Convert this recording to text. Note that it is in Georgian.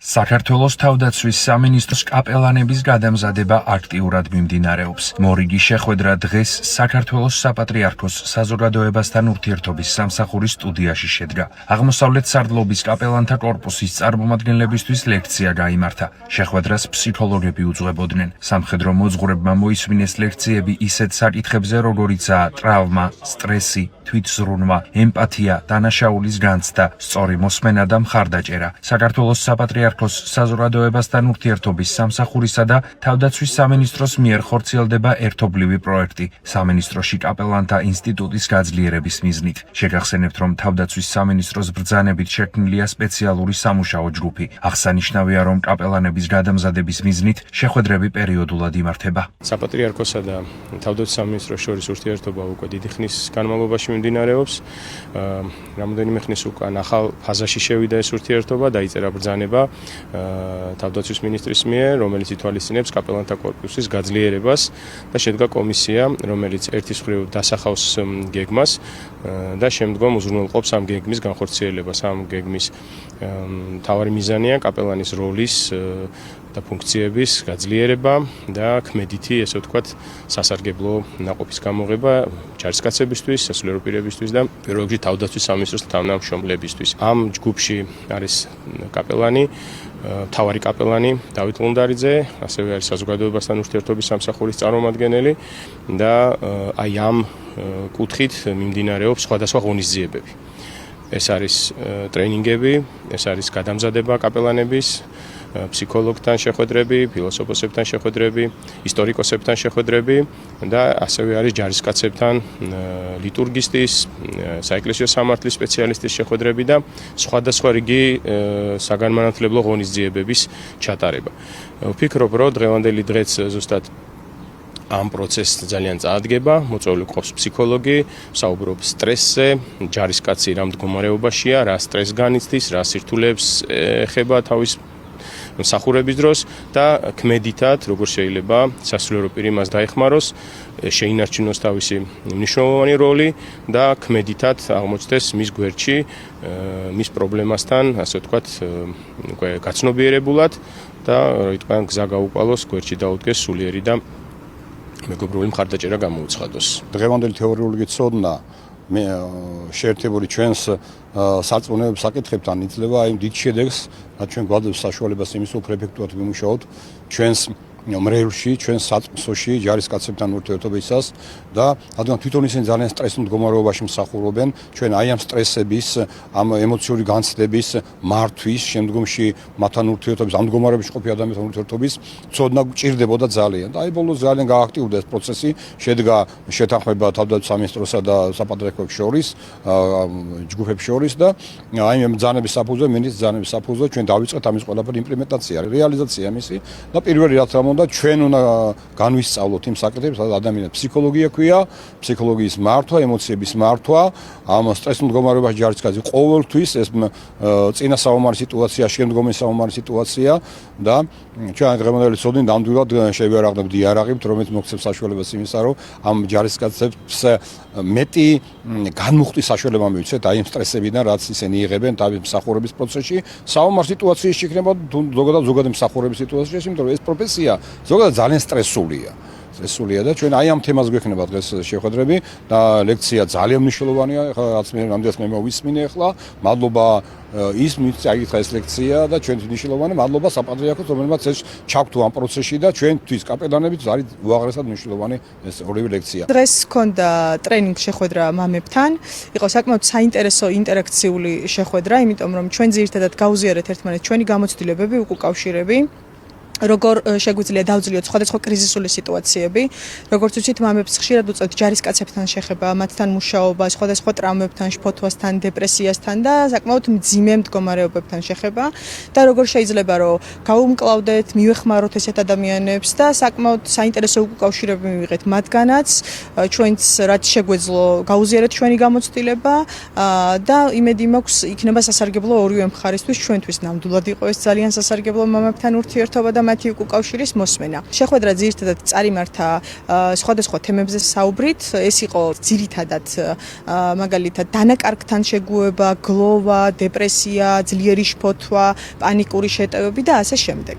საქართველოს თავდაცვის სამინისტროს კაპელანების გადამზადება აქტიურად მიმდინარეობს. მორიგი შეხვედრა დღეს საქართველოს საპატრიარქოს საზოგადოებასთან ურთიერთობის სამსახურის სტუდიაში შედგა. აღმოსავლეთ სარდლობის კაპელანთა კორპუსის წარმომადგენლებისთვის ლექცია გაიმართა. შეხვედრას ფსიქოლოგები უძღვებოდნენ. სამხედრო მოძღვრებმა მოისმინეს ლექციები ისეთ საკითხებზე, როგორიცაა ტრავმა, სტრესი, თვითზრუნვა, ემპათია, დანაშაულის განცდა, სწორი მოსმენა და მხარდაჭერა. საქართველოს საპატრიარქოს საზოგადოებასთან ურთიერთობის სამსახურისა და თავდაცვის სამინისტროს მიერ ხორციელდება ერთობლივი პროექტი სამინისტროში კაპელანთა ინსტიტუტის გაძლიერების მიზნით. შეგახსენებთ, რომ თავდაცვის სამინისტროს ბრძანებით შექმნილია სპეციალური სამუშაო ჯგუფი. აღსანიშნავია, რომ კაპელანების გადამზადების მიზნით შეხვედრები პერიოდულად იმართება. საპატრიარქოსა და თავდაცვის სამინისტროს შორის ურთიერთობა უკვე დიდი ხნის განმავლობაში მიმდინარეობს. რამოდენიმე ხნის უკან ახალ ფაზაში შევიდა ეს ურთიერთობა, დაიწერა ბრძანება თავდაცვის მინისტრის მიერ, რომელიც ითვალისწინებს კაპელანთა კორპუსის გაძლიერებას და შედგა კომისია, რომელიც ერთის მხრივ დასახავს გეგმას და შემდგომ უზრუნველყოფს ამ გეგმის განხორციელებას. ამ გეგმის მთავარი მიზანია კაპელანის როლის და ფუნქციების გაძლიერება და ქმედითი, ესე ვთქვათ, სასარგებლო ნაყოფის გამოღება ჯარისკაცებისთვის, სასულიერო პირებისთვის და პირველ რიგში თავდაცვის სამინისტროს თანამშრომლებისთვის. ამ ჯგუფში არის კაპელანი, მთავარი კაპელანი დავით ლუნდარიძე, ასევე არის საზოგადოებასთან ურთიერთობის სამსახურის წარმომადგენელი და აი ამ კუთხით მიმდინარეობს სხვადასხვა ღონისძიებები. ეს არის ტრეინინგები, ეს არის გადამზადება კაპელანების, ფსიქოლოგთან შეხვედრები, ფილოსოფოსებთან შეხვედრები, ისტორიკოსებთან შეხვედრები და ასევე არის ჯარისკაცებთან ლიტურგისტის, საეკლესიო სამართლის სპეციალისტის შეხვედრები და სხვადასხვა რიგი საგანმანათლებლო ღონისძიებების ჩატარება. ვფიქრობ, რომ დღევანდელი დღეც ზუსტად ამ პროცესს ძალიან წაადგება, მოწვეული გყავს ფსიქოლოგი, საუბრობს სტრესზე, ჯარისკაცი რა მდგომარეობაშია, რა სტრესს განიცდის, რა სირთულეებს ეხება თავის მსახურების დროს და ქმედითად, როგორ შეიძლება სასულიერო პირი მას დაეხმაროს, შეინარჩუნოს თავისი მნიშვნელოვანი როლი და ქმედითად აღმოჩნდეს მის გვერდში, მის პრობლემასთან, ასე ვთქვათ, უკვე გაცნობიერებულად და როიტყვიან გზა გაუყვალოს, გვერდში დაუდგეს სულიერი და მეგობრული მხარდაჭერა გამოუცხადოს. დღევანდელი თეორიული ცოდნა შეერთებული ჩვენს სარწმუნოების საკითხებთან იძლევა იმ დიდ შედეგს, რაც ჩვენ გვაძლევს საშუალებას იმის, რომ ეფექტურად ვიმუშაოთ ჩვენს მრევლში, ჩვენს საწყისში ჯარისკაცებთან ურთიერთობისას და რადგან თვითონ ისინი ძალიან სტრესულ მდგომარეობაში მსახურობენ, ჩვენ აი ამ სტრესების, ამ ემოციური განცდების მართვის, შემდგომში მათთან ურთიერთობის, ამ მდგომარეობაში ყოფილი ადამიანთან ურთიერთობის ცოდნა გჭირდებოდა ძალიან. და აი ბოლოს ძალიან გააქტიურდა ეს პროცესი, შედგა შეთანხმება თავდაცვის სამინისტროსა და საპატრიარქოს შორის, ჯგუფებს შორის და აი ამ ბრძანების საფუძვზე, მინისტრის ბრძანების საფუძვზე ჩვენ დავიწყეთ ამის ყველაფერი იმპლემენტაცია, რეალიზაცია მისი და პირველი რაც და ჩვენ უნდა განვისწავლოთ იმ საკითხებს, სადაც ადამიანის ფსიქოლოგია ქვია, ფსიქოლოგიის მართვა, ემოციების მართვა, ამ სტრესულ მდგომარეობაში ჯარისკაცი ყოველთვის ეს წინა საომარი სიტუაცია, შემდგომი საომარი სიტუაცია და ჩვენ დღევანდელი ცოდნით ნამდვილად შევიარაღდებთ, იარაღებთ, რომელიც მოგცემს საშუალებას იმისა, რომ ამ ჯარისკაცებს მეტი განმუხტვის საშუალება მივიცეთ აი ამ სტრესებიდან, რაც ისინი იღებენ თავის მსახურების პროცესში, საომარ სიტუაციაში იქნება ზოგადად მსახურების სიტუაციაში, იმიტომ რომ ეს პროფესია ზოგადად ძალიან სტრესულია და ჩვენ აი ამ თემას გვექნება დღეს შეხვედრები და ლექცია ძალიან მნიშვნელოვანია, ხა რაც მე მოვისმინე ახლა. მადლობა ის წაიკითხა ეს ლექცია და ჩვენთვის მნიშვნელოვანი, მადლობა საპატრიარქოს, რომელმაც ეს ჩაგვთო ამ პროცესში და ჩვენთვის კაპელანებით არის უაღრესად მნიშვნელოვანი ეს ორივე ლექცია. დღეს ჰქონდა ტრეინინგ შეხვედრა მამებთან, იყო საკმაოდ საინტერესო ინტერაქციული შეხვედრა, იმიტომ რომ ჩვენ ძირითადად გავუზიარეთ ერთმანეთს ჩვენი გამოცდილებები, უკავშირები. როგორ შეგვიძლია დავძლიოთ სხვადასხვა კრიზისული სიტუაციები, როგორც ვიცით, მამებს ხშირად უწევთ ჯარისკაცებთან შეხება, მათთან მუშაობა, სხვადასხვა ტრავმებთან, შფოთვასთან, დეპრესიასთან და საკმაოდ მძიმე მდგომარეობებთან შეხება და როგორ შეიძლება რომ გაუმკლავდეთ, მივეხმაროთ ესეთ ადამიანებს და საკმაოდ საინტერესო უკავშირები მივიღეთ მათგანაც, ჩვენც რაც შეგვეძლო გავუზიარეთ ჩვენი გამოცდილება და იმედი მაქვს იქნება სასარგებლო ორივე მხარისთვის, ჩვენთვის ნამდვილად იყო ეს ძალიან სასარგებლო მამებთან ურთიერთობა და მათი უკავშირის მოსმენა. შეხვედრა ძირითადად წარიმართა სხვადასხვა თემებზე საუბრით, ეს იყო ძირითადად მაგალითად დანაკარგთან შეგუება, გლოვა, დეპრესია, ძლიერი შფოთვა, პანიკური შეტევები და ასე შემდეგ.